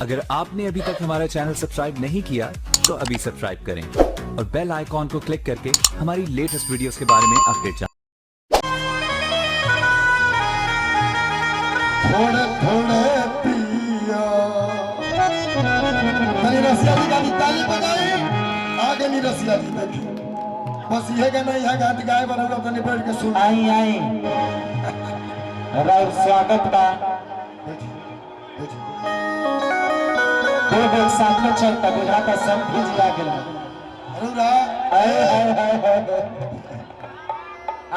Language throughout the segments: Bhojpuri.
अगर आपने अभी तक हमारा चैनल सब्सक्राइब नहीं किया तो अभी सब्सक्राइब करें और बेल आइकॉन को क्लिक करके हमारी लेटेस्ट वीडियोस के बारे में अपडेट जानें। थोड़े थोड़े पिया तनी रसिया जी गाली ताली बजाई आगे नहीं रसिया जी देखी बस ये गाना यहाँ गात गाए बराबर तनी बैठ के सुन आई आई राउर स्वागत बा दो बेर साथ में चलता बुझाता सब भीज लागल अरुरा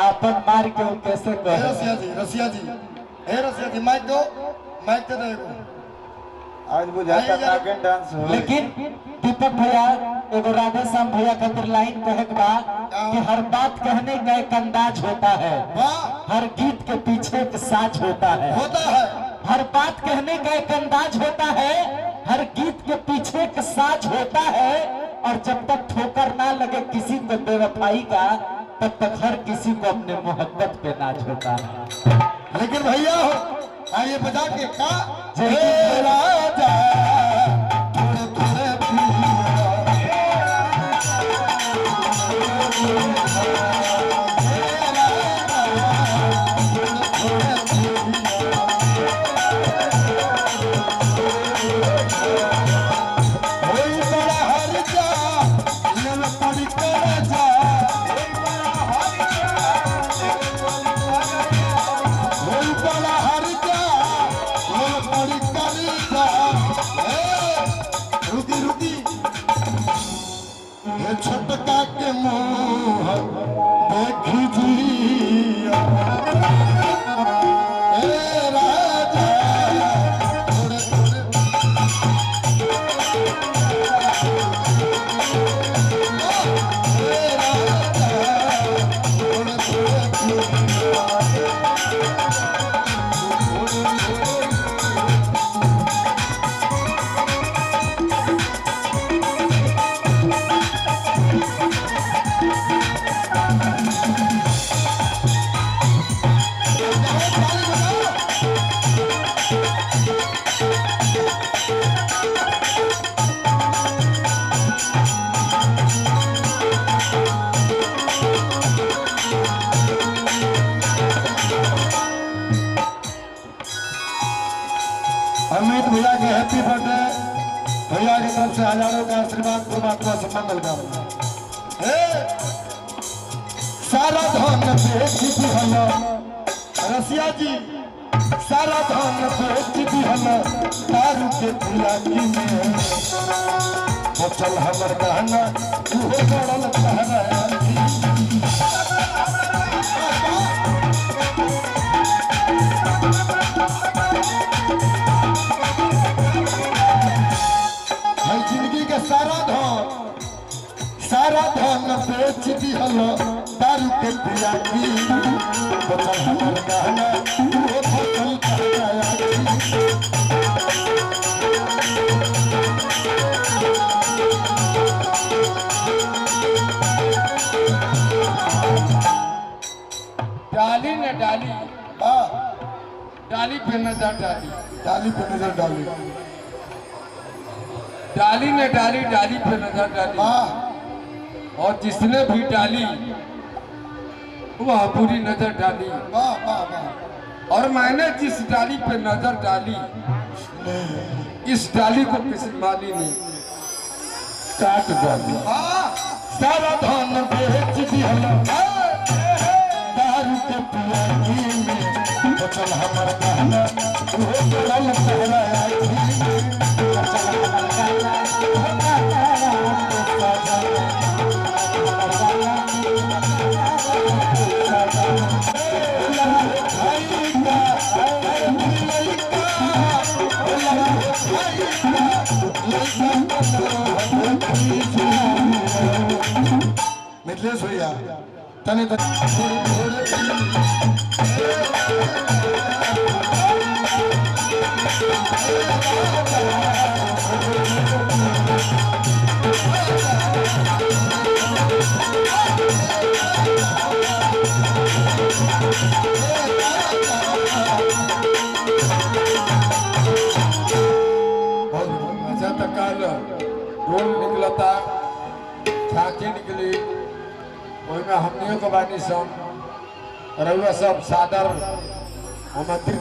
आपन मार के वो कैसे कहे रसिया जी माइक दो देखो आज बुझाता नागिन डांस हो। लेकिन दीपक भैया एगो राधे श्याम भैया खातिर लाइन कहे के बा कि हर बात कहने का एक अंदाज होता है, हर गीत के पीछे एक साज होता है। हर बात कहने का एक अंदाज होता है, हर गीत के पीछे एक साज होता है। और जब तक ठोकर ना लगे किसी को बेवफाई का तब तक हर किसी को अपने मोहब्बत पे नाज होता है। लेकिन भैया हो आइए बजा के का राजा थोड़े थोड़े छोटका के मुँह देखी जिया राजा थोड़े अमित भैया के हैप्पी बर्थडे भैया की तरफ से हजारों का आशीर्वाद परमात्मा से मंगल कामना। सारा धन बेच दिहल रसिया जी, सारा धन बेच दिहल दारू के पिलाकी में बचल हमर गहना उहो गड़ल कहना जिंदगी के सारा धन बेच दिहल दारू के पिलाकी बचल हमर गहना उहो बचल कहना डाली न डाली डाली पे नजर डाली डाली पे नजर डाली डाली न डाली डाली पे नजर डाली और जिसने भी डाली वह बुरी नजर डाली। और मैंने जिस डाली पे नजर डाली इस डाली को किसी माली ने काट डाली। सारा धन बेच दिहल दारू के पिलाकी में बचल हमर गहना उहो गड़ल कहना मिथलेश भैया तने अच्छा तो कल ढोल निकलता, झांकी निकली, ओहिमे हमनियों के बानी सब रउआ सब सादर आमंत्रित